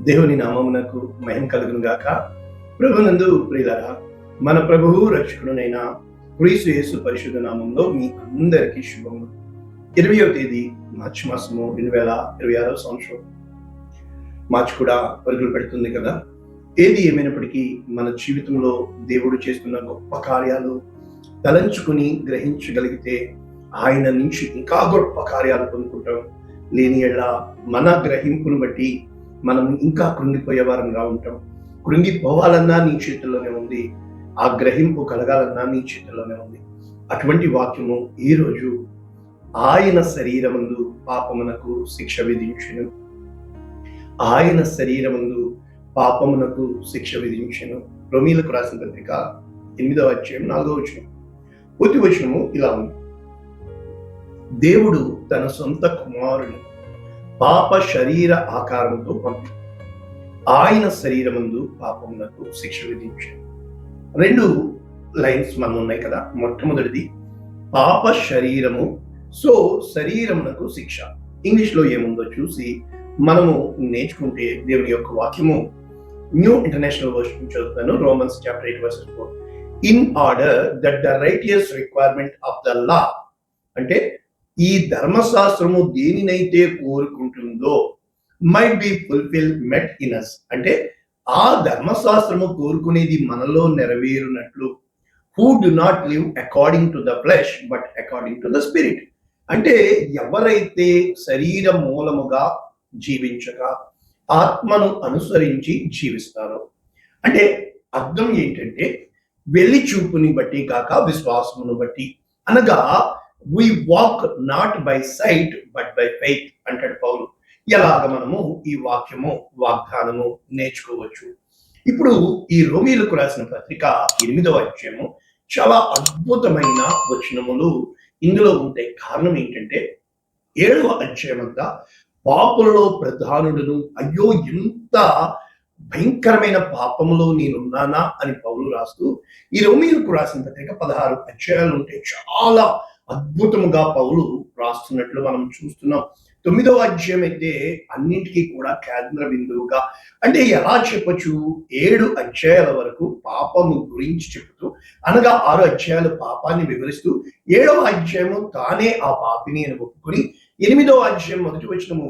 దేవుని నామమునకు మహిమ కలుగును గాక. ప్రభునందు ప్రియులారా, మన ప్రభువు రక్షకుడునైన క్రీస్తు యేసు పరిశుద్ధ నామంలో మీ అందరికీ శుభములు. 20వ తేదీ మార్చి మాసము 2026వ సంవత్సరం. మార్చి కూడా పరుగులు పెడుతుంది కదా. ఏది ఏమైనప్పటికీ మన జీవితంలో దేవుడు చేస్తున్న గొప్ప కార్యాలు తలంచుకుని గ్రహించగలిగితే ఆయన నుంచి ఇంకా గొప్ప కార్యాలు పొందుకుంటాం. లేని ఎడల మన గ్రహింపును బట్టి మనం ఇంకా కృంగిపోయే వారంగా ఉంటాం. కృంగిపోవాలన్నా నీ చేతుల్లోనే ఉంది, ఆ గ్రహింపు కలగాలన్నా నీ చేతుల్లోనే ఉంది. అటువంటి వాక్యము ఈరోజు, ఆయన శరీరమందు పాపమునకు శిక్ష విధించెను, ఆయన శరీరమందు పాపమునకు శిక్ష విధించెను. రోమీలకు రాసిన పత్రిక 8వ అధ్యాయం 4వ వచనం. పూర్తి వచనము ఇలా ఉంది: దేవుడు తన సొంత కుమారుని పాప శరీర ఆకారంతో పంపి ఆయన శరీరమందు పాపమునకు శిక్ష విధించాడు. 2 లైన్స్ మనం ఉన్నాయి కదా. మొట్టమొదటిది పాప శరీరము, సో శరీరమునకు శిక్ష. ఇంగ్లీష్ లో ఏముందో చూసి మనము నేర్చుకుంటే దేవుని యొక్క వాక్యము న్యూ ఇంటర్నేషనల్ వర్షన్ చదువుతాను. Romans chapter 8 verses 4. In order that the righteous requirement of the law, అంటే ఈ ధర్మశాస్త్రము దేనినైతే కోరుకుంటుందో might be fully met in us, అంటే ఆ ధర్మశాస్త్రము కోరుకునేది మనలో నెరవేరునట్లు, who do not live according to the flesh but according to the spirit, అంటే ఎవరైతే శరీర మూలముగా జీవించక ఆత్మను అనుసరించి జీవిస్తారో. అంటే అర్థం ఏంటంటే వెళ్లి చూపుని బట్టి కాక విశ్వాసమును బట్టి, అనగా we walk not by sight but by faith అంటాడు పౌలు. ఎలాగ మనము ఈ వాక్యము వాగ్దానము నేర్చుకోవచ్చు. ఇప్పుడు ఈ రోమీలకు రాసిన పత్రిక 8వ అధ్యాయము చాలా అద్భుతమైన వచనములు ఇందులో ఉంటాయి. కారణం ఏంటంటే 7వ అధ్యాయం అంతా పాపులలో ప్రధానుడును, అయ్యో ఎంత భయంకరమైన పాపములో నేనున్నానా అని పౌలు రాస్తూ ఈ రోమీలకు రాసిన పత్రిక 16 అధ్యాయాలు ఉంటే చాలా అద్భుతముగా పౌలు రాస్తున్నట్లు మనం చూస్తున్నాం. 9వ అధ్యాయం అయితే అన్నింటికీ కూడా కేంద్ర బిందువుగా, అంటే ఎలా చెప్పచ్చు, 7 అధ్యాయాల వరకు పాపము గురించి చెబుతూ, అనగా 6 అధ్యాయాలు పాపాన్ని వివరిస్తూ, 7వ అధ్యాయము తానే ఆ పాపిని అని ఒప్పుకొని, 8వ అధ్యాయం మొదటి వచనము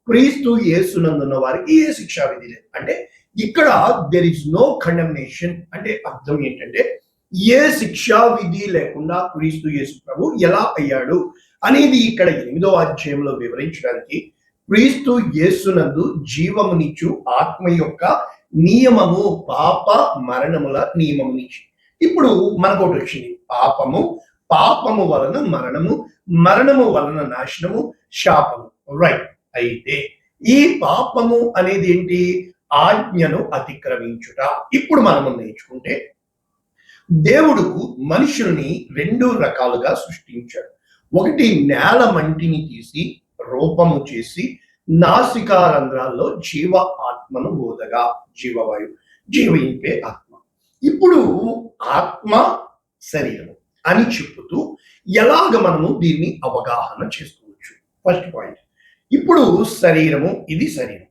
క్రీస్తు యేసునందున్న వారికి ఏ శిక్షా విధి లేదు. అంటే ఇక్కడ దెర్ ఇస్ నో కండెమ్నేషన్. అంటే అర్థం ఏంటంటే ఏ శిక్షా విధి లేకుండా క్రీస్తు యేసు ప్రభు ఎలా అయ్యాడు అనేది ఇక్కడ 8వ అధ్యాయంలో వివరించడానికి క్రీస్తు యేసునందు జీవమునిచ్చు ఆత్మ యొక్క నియమము, పాప మరణముల నియమమునిచ్చి. ఇప్పుడు మనకు ఒకటి వచ్చింది, పాపము, పాపము వలన మరణము, మరణము వలన నాశనము, శాపము. రైట్. అయితే ఈ పాపము అనేది ఏంటి? ఆజ్ఞను అతిక్రమించుట. ఇప్పుడు మనము నేర్చుకుంటే దేవుడు మనుషుల్ని 2 రకాలుగా సృష్టించాడు. ఒకటి నేల మంటిని తీసి రూపము చేసి నాసికారంధ్రాల్లో జీవ ఆత్మను ఊదగా, జీవవాయువు, జీవింపే ఆత్మ. ఇప్పుడు ఆత్మ శరీరము అని చెప్పుతూ ఎలాగ మనము దీన్ని అవగాహన చేసుకోవచ్చు. ఫస్ట్ పాయింట్, ఇప్పుడు శరీరము, ఇది శరీరం.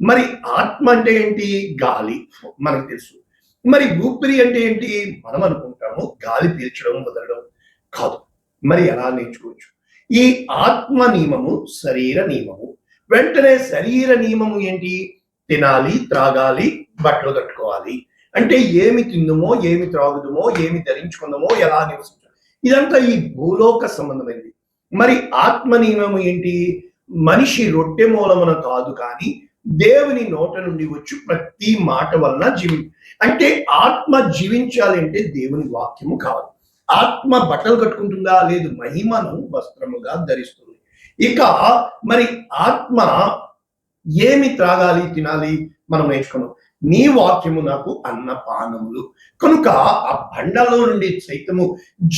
మరి ఆత్మ అంటే ఏంటి? గాలి, మనకు తెలుసు. మరి ఊపిరి అంటే ఏంటి? మనం అనుకుంటాము గాలి పీల్చడం వదలడం, కాదు. మరి ఎలా నేర్చుకోవచ్చు? ఈ ఆత్మ నియమము శరీర నియమము. వెంటనే శరీర నియమము ఏంటి? తినాలి, త్రాగాలి, బట్టలు కట్టుకోవాలి. అంటే ఏమి తిందుమో, ఏమి త్రాగుదుమో, ఏమి ధరించుకుందామో, ఎలా నివసించాలి, ఇదంతా ఈ భూలోక సంబంధమైనది. మరి ఆత్మ నియమము ఏంటి? మనిషి రొట్టె మూలమున కాదు కానీ దేవుని నోట నుండి వచ్చు ప్రతి మాట వలన అంటే ఆత్మ జీవించాలి అంటే దేవుని వాక్యము కావాలి. ఆత్మ బట్టలు కట్టుకుంటుందా? లేదు, మహిమను వస్త్రముగా ధరిస్తుంది. ఇక మరి ఆత్మ ఏమి త్రాగాలి, తినాలి మనం నేర్చుకున్నాం. నీ వాక్యము నాకు అన్నపానములు, కనుక ఆ బండలో నుండి సైతము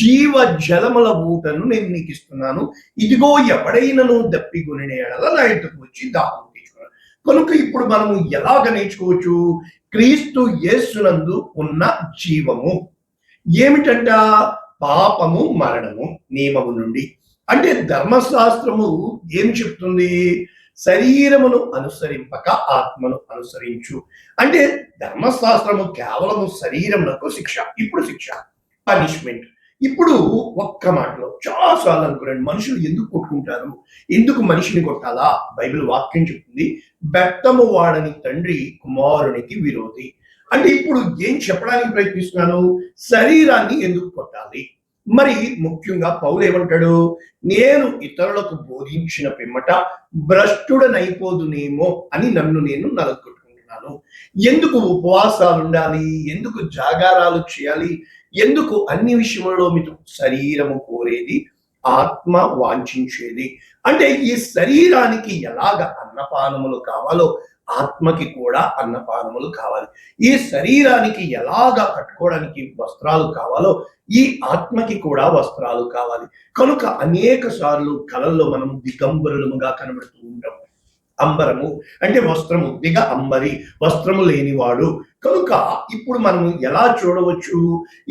జీవ జలముల ఊటను నేను నీకు ఇస్తున్నాను. ఇదిగో ఎవడైనను దప్పిగొనిన ఎడల నా యొద్దకు వచ్చి దాహం తీర్చుకున్నాను. కనుక ఇప్పుడు మనము ఎలాగ నేర్చుకోవచ్చు? క్రీస్తు యేసునందు ఉన్న జీవము ఏమిటంట? పాపము మరణము నియమము నుండి. అంటే ధర్మశాస్త్రము ఏమి చెప్తుంది? శరీరమును అనుసరింపక ఆత్మను అనుసరించు. అంటే ధర్మశాస్త్రము కేవలము శరీరమునకు శిక్ష. ఇప్పుడు శిక్ష, పనిష్మెంట్. ఇప్పుడు ఒక్క మాటలో చాలా సార్లు అనుకున్నాను, మనుషులు ఎందుకు కొట్టుకుంటారు, ఎందుకు మనిషిని కొట్టాలా? బైబిల్ వాక్యం చెప్తుంది, బెత్తము వాడని తండ్రి కుమారునికి విరోధి. అంటే ఇప్పుడు ఏం చెప్పడానికి ప్రయత్నిస్తున్నాను, శరీరాన్ని ఎందుకు కొట్టాలి? మరి ముఖ్యంగా పౌలు ఏమంటాడు, నేను ఇతరులకు బోధించిన పిమ్మట భ్రష్టుడనైపోదునేమో అని నన్ను నేను నలగొట్టుకుంటున్నాను. ఎందుకు ఉపవాసాలు ఉండాలి, ఎందుకు జాగారాలు చేయాలి, ఎందుకు అన్ని విషయంలో మీకు శరీరము కోరేది, ఆత్మ వాంఛించేది. అంటే ఈ శరీరానికి ఎలాగ అన్నపానములు కావాలో ఆత్మకి కూడా అన్నపానములు కావాలి. ఈ శరీరానికి ఎలాగా కట్టుకోవడానికి వస్త్రాలు కావాలో ఈ ఆత్మకి కూడా వస్త్రాలు కావాలి. కనుక అనేక సార్లు కళల్లో మనం దిగంబరులముగా కనబడుతూ ఉంటాం. అంబరము అంటే వస్త్రము, దిగ అంబరి, వస్త్రము లేనివాడు. కనుక ఇప్పుడు మనం ఎలా చూడవచ్చు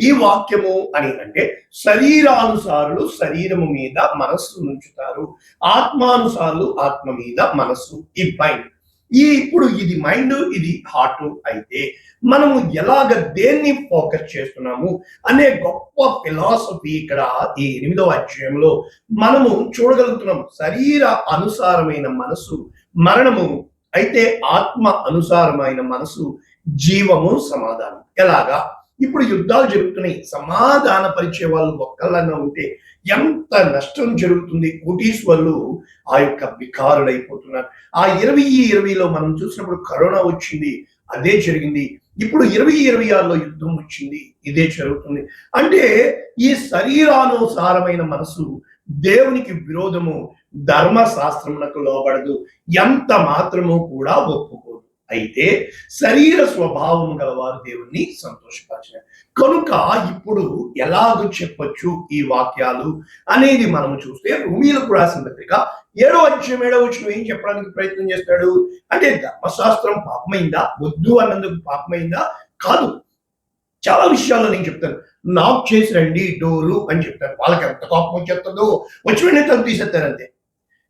ఈ వాక్యము అని అంటే, శరీరానుసారులు శరీరము మీద మనస్సు ఉంచుతారు, ఆత్మానుసారులు ఆత్మ మీద మనస్సు. ఈ మైండ్, ఇప్పుడు ఇది మైండ్, ఇది హార్ట్. అయితే మనము ఎలాగ దేన్ని ఫోకస్ చేస్తున్నాము అనే గొప్ప ఫిలాసఫీ ఇక్కడ ఈ 8వ అధ్యాయంలో మనము చూడగలుగుతున్నాం. శరీర అనుసారమైన మనసు మరణము, అయితే ఆత్మ అనుసారమైన మనసు జీవము, సమాధానం. ఎలాగా? ఇప్పుడు యుద్ధాలు జరుగుతున్నాయి, సమాధాన పరిచే వాళ్ళు ఒక్కళ్ళన్నా ఉంటే ఎంత నష్టం జరుగుతుంది. కోటీశ్వర్లు ఆ యొక్క వికారులైపోతున్నారు. ఆ 2020లో మనం చూసినప్పుడు కరోనా వచ్చింది, అదే జరిగింది. ఇప్పుడు 2026లో యుద్ధం వచ్చింది, ఇదే జరుగుతుంది. అంటే ఈ శరీరానుసారమైన మనసు దేవునికి విరోధము, ధర్మశాస్త్రమునకు లోబడదు, ఎంత మాత్రము కూడా ఒప్పుకోదు. అయితే శరీర స్వభావము గలవారు దేవుణ్ణి సంతోషపరచారు. కనుక ఇప్పుడు ఎలాగో చెప్పొచ్చు ఈ వాక్యాలు అనేది మనం చూస్తే, రోమీయులకు రాసిన పత్రిక 7వ అధ్యాయం 7వ వచనం ఏం చెప్పడానికి ప్రయత్నం చేస్తాడు అంటే, ధర్మశాస్త్రం పాపమైందా, వద్దు అన్నందుకు పాపమైందా? కాదు. చాలా విషయాల్లో నేను చెప్తాను, నాక్ చేసి రండి డోరు అని చెప్తాను. వాళ్ళకి ఎంత కోపం వచ్చేస్తుందో వచ్చి వెంటనే తలుపు తీసేస్తారంతే.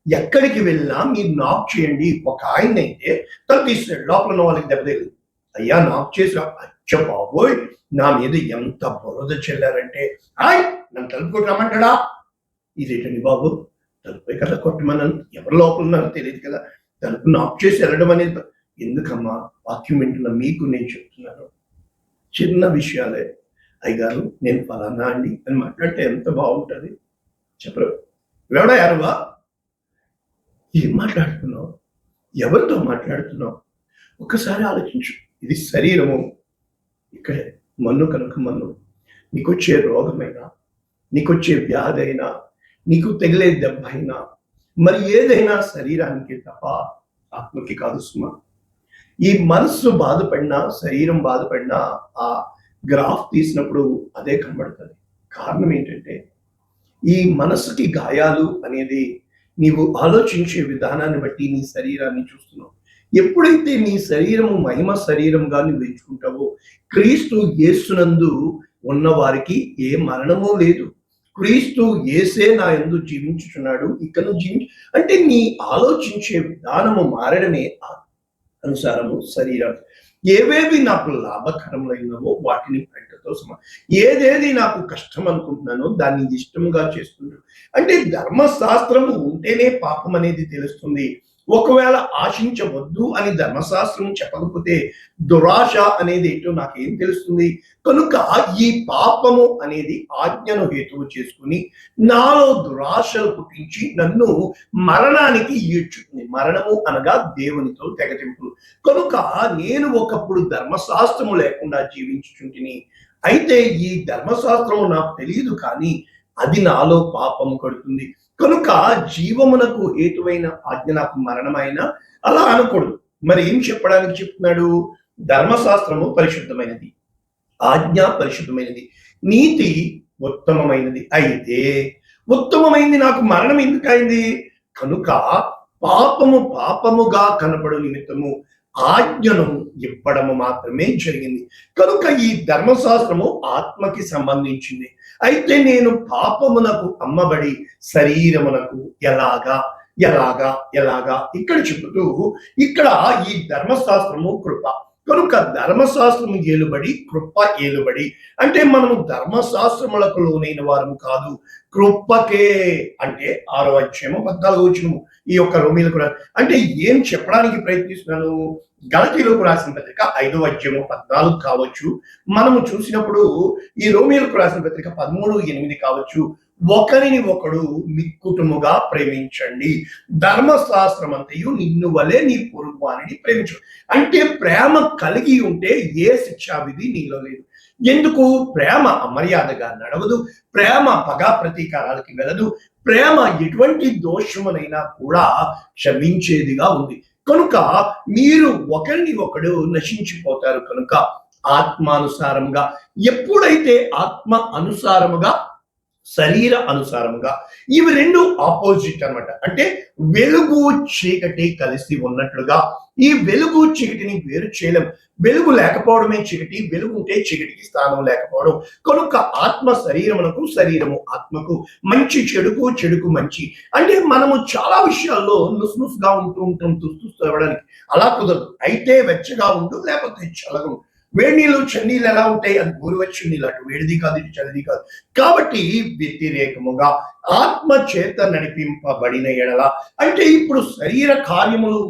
ఎక్కడికి వెళ్ళినా మీరు నాక్ చేయండి. ఒక ఆయన అయితే తలుపు తీస్తాడు, లోపల ఉన్న వాళ్ళకి దెబ్బతేది. అయ్యా నాక్ చేసి అచ్చ బాబోయ్, నా మీద ఎంత బురద చెల్లారంటే, హాయ్ నన్ను తలుపు కొట్టి రమ్మంటాడా? ఇదేంటండి బాబు, తలుపే కదా కొట్టమన్నాను, ఎవరు లోపల ఉన్నారో తెలియదు కదా, తలుపు నాక్ చేసి వెళ్ళడం అనేది ఎందుకమ్మా? వాక్యం వింటున్న మీకు నేను చెప్తున్నాను, చిన్న విషయాలే. అయ్యగారు నేను ఫలానా అండి అని మాట్లాడితే ఎంత బాగుంటుంది చెప్పరు. ఎవడా యారువా, ఏం మాట్లాడుతున్నావు, ఎవరితో మాట్లాడుతున్నావు? ఒక్కసారి ఆలోచించు. ఇది శరీరము, ఇక్కడే మన్ను కనుక మన్ను. నీకొచ్చే రోగమైనా, నీకొచ్చే వ్యాధి అయినా, నీకు తగిలే దెబ్బ అయినా, మరి ఏదైనా శరీరానికి తప్ప ఆత్మకి కాదు సుమా. ఈ మనస్సు బాధపడినా, శరీరం బాధపడినా ఆ గ్రాఫ్ తీసినప్పుడు అదే కనబడుతుంది. కారణం ఏంటంటే, ఈ మనస్సుకి గాయాలు అనేది నీవు ఆలోచించే విధానాన్ని బట్టి నీ శరీరాన్ని చూస్తున్నావు. ఎప్పుడైతే నీ శరీరము మహిమ శరీరంగా నువ్వు ఎంచుకుంటావో, క్రీస్తు యేసునందు ఉన్న వారికి ఏ మరణము లేదు, క్రీస్తు యేసే నా యందు జీవించుచున్నాడు, ఇకను అంటే నీ ఆలోచించే విధానము మారడమే అనుసారము శరీరం. ఏవేవి నాకు లాభకరములైనవో వాటిని పెట్టతో ఏదేది నాకు కష్టం అనుకుంటున్నానో దాన్ని ఇష్టంగా చేస్తున్నాను. అంటే ధర్మశాస్త్రము ఉంటేనే పాపం అనేది తెలుస్తుంది. ఒకవేళ ఆశించవద్దు అని ధర్మశాస్త్రం చెప్పకపోతే దురాశ అనేది ఏంటో నాకేం తెలుస్తుంది? కనుక ఈ పాపము అనేది ఆజ్ఞను హేతువు చేసుకుని నాలో దురాశలు పుట్టించి నన్ను మరణానికి ఈడ్చుకుంది. మరణము అనగా దేవునితో తెగతింపులు. కనుక నేను ఒకప్పుడు ధర్మశాస్త్రము లేకుండా జీవించుచుంటిని. అయితే ఈ ధర్మశాస్త్రము నాకు తెలియదు, కానీ అది నాలో పాపము కడుతుంది. కనుక జీవమునకు హేతువైన ఆజ్ఞ నాకు మరణమైన అలా అనకూడదు. మరి ఏం చెప్పడానికి చెప్తున్నాడు? ధర్మశాస్త్రము పరిశుద్ధమైనది, ఆజ్ఞ పరిశుద్ధమైనది, నీతి ఉత్తమమైనది. అయితే ఉత్తమమైంది నాకు మరణం ఎందుకైంది? కనుక పాపము పాపముగా కనబడు నిమిత్తము ఆజ్ఞను ఇవ్వడము మాత్రమే జరిగింది. కనుక ఈ ధర్మశాస్త్రము ఆత్మకి సంబంధించింది. అయితే నేను పాపమునకు అమ్మబడి శరీరమునకు ఎలాగా ఎలాగా ఎలాగా ఇక్కడ చెబుతూ ఇక్కడ ఈ ధర్మశాస్త్రము కృప కనుక ధర్మశాస్త్రము ఏలుబడి కృప ఏలుబడి అంటే మనము ధర్మశాస్త్రములకు లోనైన వారము కాదు, కృపకే. అంటే 6వ అధ్యాయము 14వ వచనము ఈ యొక్క రోమీలకు అంటే ఏం చెప్పడానికి ప్రయత్నిస్తున్నాను, గలతీలకు రాసిన పత్రిక 5వ అధ్యాయము 14 కావచ్చు, మనము చూసినప్పుడు ఈ రోమీలకు రాసిన పత్రిక 13:8 కావచ్చు. ఒకరిని ఒకడు మిక్కుటముగా ప్రేమించండి, ధర్మశాస్త్రం అంతయు నిన్ను వలె నీ పొరుగువానిని ప్రేమించు. అంటే ప్రేమ కలిగి ఉంటే ఏ శిక్షా విధి నీలో లేదు. ఎందుకు? ప్రేమ అమర్యాదగా నడవదు, ప్రేమ పగా ప్రతీకారాలకి వెళ్ళదు, ప్రేమ ఎటువంటి దోషమునైనా కూడా క్షమించేదిగా ఉంది. కనుక మీరు ఒకరిని ఒకడు నశించిపోతారు. కనుక ఆత్మానుసారముగా, ఎప్పుడైతే ఆత్మ అనుసారముగా శరీర అనుసారముగా, ఇవి రెండు ఆపోజిట్ అన్నమాట. అంటే వెలుగు చీకటి కలిసి ఉన్నట్లుగా ఈ వెలుగు చీకటిని వేరు చేయలేం. వెలుగు లేకపోవడమే చీకటి, వెలుగు ఉంటే చీకటికి స్థానం లేకపోవడం. కనుక ఆత్మ శరీరమునకు, శరీరము ఆత్మకు, మంచి చెడుకు, చెడుకు మంచి. అంటే మనము చాలా విషయాల్లో నుసునుసుగా ఉంటాం తుస్తు అవ్వడానికి. అలా కుదరదు. అయితే వెచ్చగా ఉండు, లేకపోతే చల్లగా ఉండు. వేడి నీళ్ళు చన్నీళ్ళు ఎలా ఉంటాయి? అది గోరువెచ్చని నీళ్ళు, అటు వేడిది కాదు ఇటు చలిది కాదు. కాబట్టి వ్యతిరేకముగా ఆత్మ చేత నడిపింపబడిన ఎడల, అంటే ఇప్పుడు శరీర కార్యములు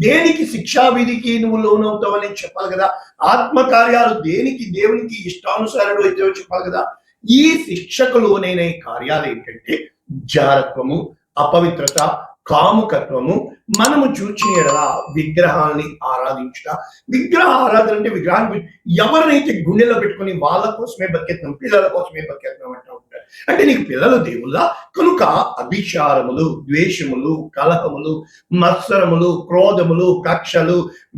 దేనికి శిక్షా విధికి నువ్వు లోనవుతావని చెప్పాలి కదా. ఆత్మ కార్యాలు దేనికి దేవునికి ఇష్టానుసారుడు అయితే చెప్పాలి కదా. ఈ శిక్షకు లోనైన కార్యాలు ఏంటంటే జారత్వము, అపవిత్రత, కాముకత్వము, మనము చూచిన ఎడల విగ్రహాల్ని ఆరాధించుట. విగ్రహ ఆరాధన అంటే విగ్రహాన్ని ఎవరినైతే గుండెలో పెట్టుకుని వాళ్ళ కోసమే బతికేస్తున్నాం, పిల్లల కోసమే బతికేస్తున్నాం అంటూ ఉంటారు. అంటే నీకు పిల్లలు దేవుళ్ళ. కనుక అభిచారములు, ద్వేషములు, కలహములు, మత్సరములు, క్రోధములు, కక్షలు,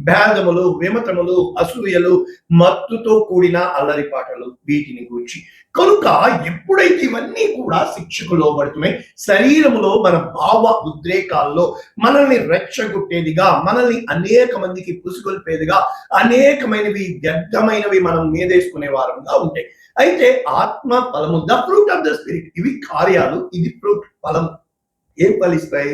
భేదములు, విమతములు, అసూయలు, మత్తుతో కూడిన అల్లరిపాటలు, వీటిని గురించి. కనుక ఎప్పుడైతే ఇవన్నీ కూడా శిక్షకు లోబడుతున్నాయి, శరీరములో మన భావ ఉద్రేకాల్లో మనల్ని రెచ్చగొట్టేదిగా, మనల్ని అనేక మందికి పుసుగొల్పేదిగా, అనేకమైనవి వ్యర్థమైనవి మనం మీదేసుకునే వారంగా ఉంటాయి. అయితే ఆత్మ ఫలము, the fruit of the spirit, ఇవి కార్యాలు, ఇది ఫ్రూట్ ఫలము. ఏం ఫలిస్తాయి?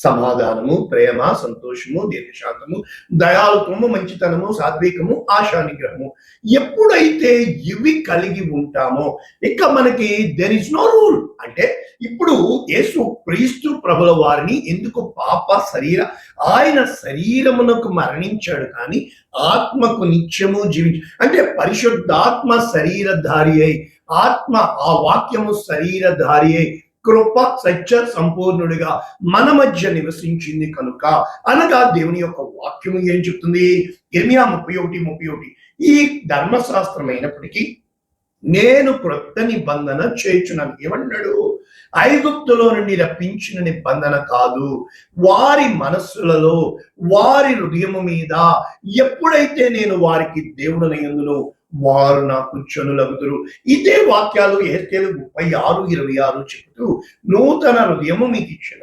సమాధానము, ప్రేమ, సంతోషము, దీర్ఘశాంతము, దయాళుత్వము, మంచితనము, సాత్వికము, ఆశా నిగ్రహము. ఎప్పుడైతే ఇవి కలిగి ఉంటామో ఇక మనకి దెర్ ఇస్ నో రూల్. అంటే ఇప్పుడు యేసు క్రీస్తు ప్రభుల వారిని ఎందుకు పాప శరీర, ఆయన శరీరమునకు మరణించాడు కానీ ఆత్మకు నిత్యము అంటే పరిశుద్ధాత్మ శరీరధారి అయి, ఆత్మ ఆ వాక్యము శరీరధారి అయి కృప సత్య సంపూర్ణుడిగా మన మధ్య నివసించింది. కనుక అనగా దేవుని యొక్క వాక్యము ఏం చెప్తుంది? ఇర్మియా 31:31, ఈ ధర్మశాస్త్రం అయినప్పటికీ నేను క్రొత్త నిబంధన చేయుచున్నాను. ఏమన్నాడు? ఐగుప్తులో నుండి రప్పించిన నిబంధన కాదు, వారి మనస్సులలో, వారి హృదయము మీద ఎప్పుడైతే నేను వారికి దేవుడనయ్యుందునో వారు నాకు జనులగుదురు. ఇదే వాక్యాలు యెహెజ్కేలు 36:26 చెబుతూ నూతన హృదయము మీకు ఇచ్చిన,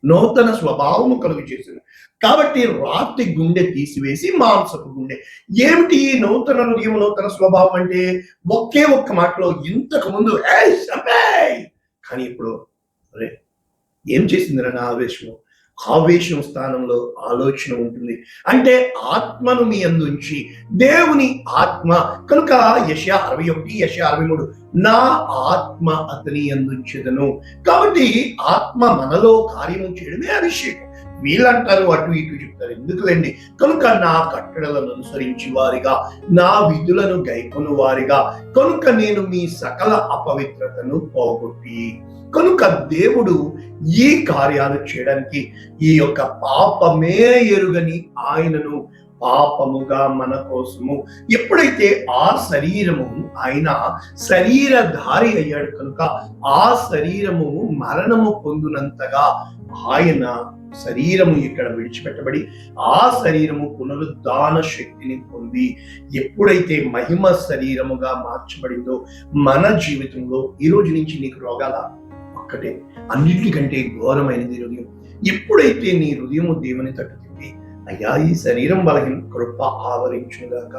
నూతన స్వభావము కలుగు చేసిన. కాబట్టి రాతి గుండె తీసివేసి మాంసపు గుండె. ఏమిటి నూతన హృదయం, నూతన స్వభావం అంటే? ఒకే ఒక్క మాటలో ఇంతకు ముందు కానీ ఇప్పుడు అరే ఏం చేసిందిరా నా ఆవేశము? ఆవేశం స్థానంలో ఆలోచన ఉంటుంది. అంటే ఆత్మను మీ అందుంచి, దేవుని ఆత్మ. కనుక యెషయా 61, యెషయా 63, నా ఆత్మ అతని అందుంచెదను. కాబట్టి ఆత్మ మనలో కార్యము చేయడమే అభిషేకం. వీళ్ళంటారు అటు ఇటు చెప్తారు, ఎందుకులేండి. కనుక నా కట్టడలను అనుసరించి వారిగా, నా విధులను గైకొను వారిగా, కనుక నేను మీ సకల అపవిత్రతను పోగొట్టి. కనుక దేవుడు ఈ కార్యాలు చేయడానికి ఈ యొక్క పాపమే ఎరుగని ఆయనను పాపముగా మన కోసము ఎప్పుడైతే ఆ శరీరము, ఆయన శరీరధారి అయ్యాడు కనుక ఆ శరీరము మరణము పొందినంతగా ఆయన శరీరము ఇక్కడ విడిచిపెట్టబడి ఆ శరీరము పునరుద్ధాన శక్తిని పొంది ఎప్పుడైతే మహిమ శరీరముగా మార్చబడిందో మన జీవితంలో ఈ రోజు నుంచి నీకు రోగాల ఒక్కటే, అన్నిటికంటే ఘోరమైనది హృదయం. ఎప్పుడైతే నీ హృదయము దేవుని తట్టు తిప్పి, అయ్యా ఈ శరీరం బలహీన, కృప ఆవరించుగాక,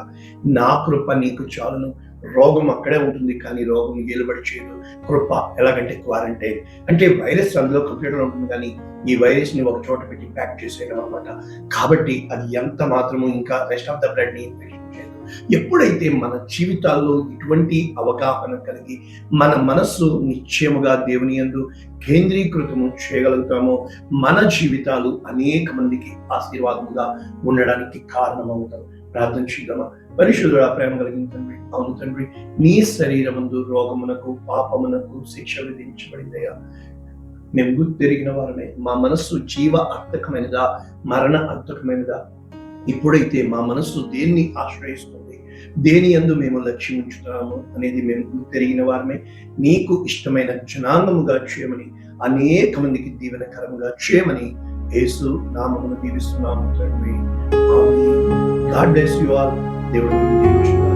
నా కృప నీకు చాలును, రోగం అక్కడే ఉంటుంది కానీ రోగం ఏలుబడి చేయదు. కృప ఎలాగంటే క్వారంటైన్ అంటే వైరస్ అందులో కంప్యూటర్ ఉంటుంది కానీ ఈ వైరస్ ని ఒక చోట పెట్టి ప్యాక్ చేసేయడం అనమాట. కాబట్టి అది ఎంత మాత్రము ఇంకా రెస్ట్ ఆఫ్ ద బ్లడ్ ని ఇన్ఫెక్షన్ చేయదు. ఎప్పుడైతే మన జీవితాల్లో ఇటువంటి అవగాహన కలిగి మన మనస్సు నిశ్చయముగా దేవుని యందు కేంద్రీకృతము చేయగలుగుతామో మన జీవితాలు అనేక మందికి ఆశీర్వాదముగా ఉండడానికి కారణమవుతాం. ప్రార్థన చేద్దామా? పరిశుద్ధుడా, ప్రేమ కలిగిన తండ్రి, అవును తండ్రి, నీ శరీరమందు రోగమునకు పాపమునకు శిక్ష విధించబడిందయ్యా. మేము గుర్తెరిగిన వారమే. మా మనస్సు జీవ అర్థకమైనదా, మరణ అర్థకమైనదా? ఇప్పుడైతే మా మనస్సు దేన్ని ఆశ్రయిస్తుంది, దేని యందు మేము లక్ష్యం ఉంచుతున్నాము అనేది మేము గుర్తెరిగిన వారమే. నీకు ఇష్టమైన జనాంగముగా చేయమని, అనేక మందికి దీవెనకరముగా చేయమని యేసు నామమును దీవిస్తున్నాము తండ్రి. ఆమేన్. God bless you all. దేవుడు దీవించును.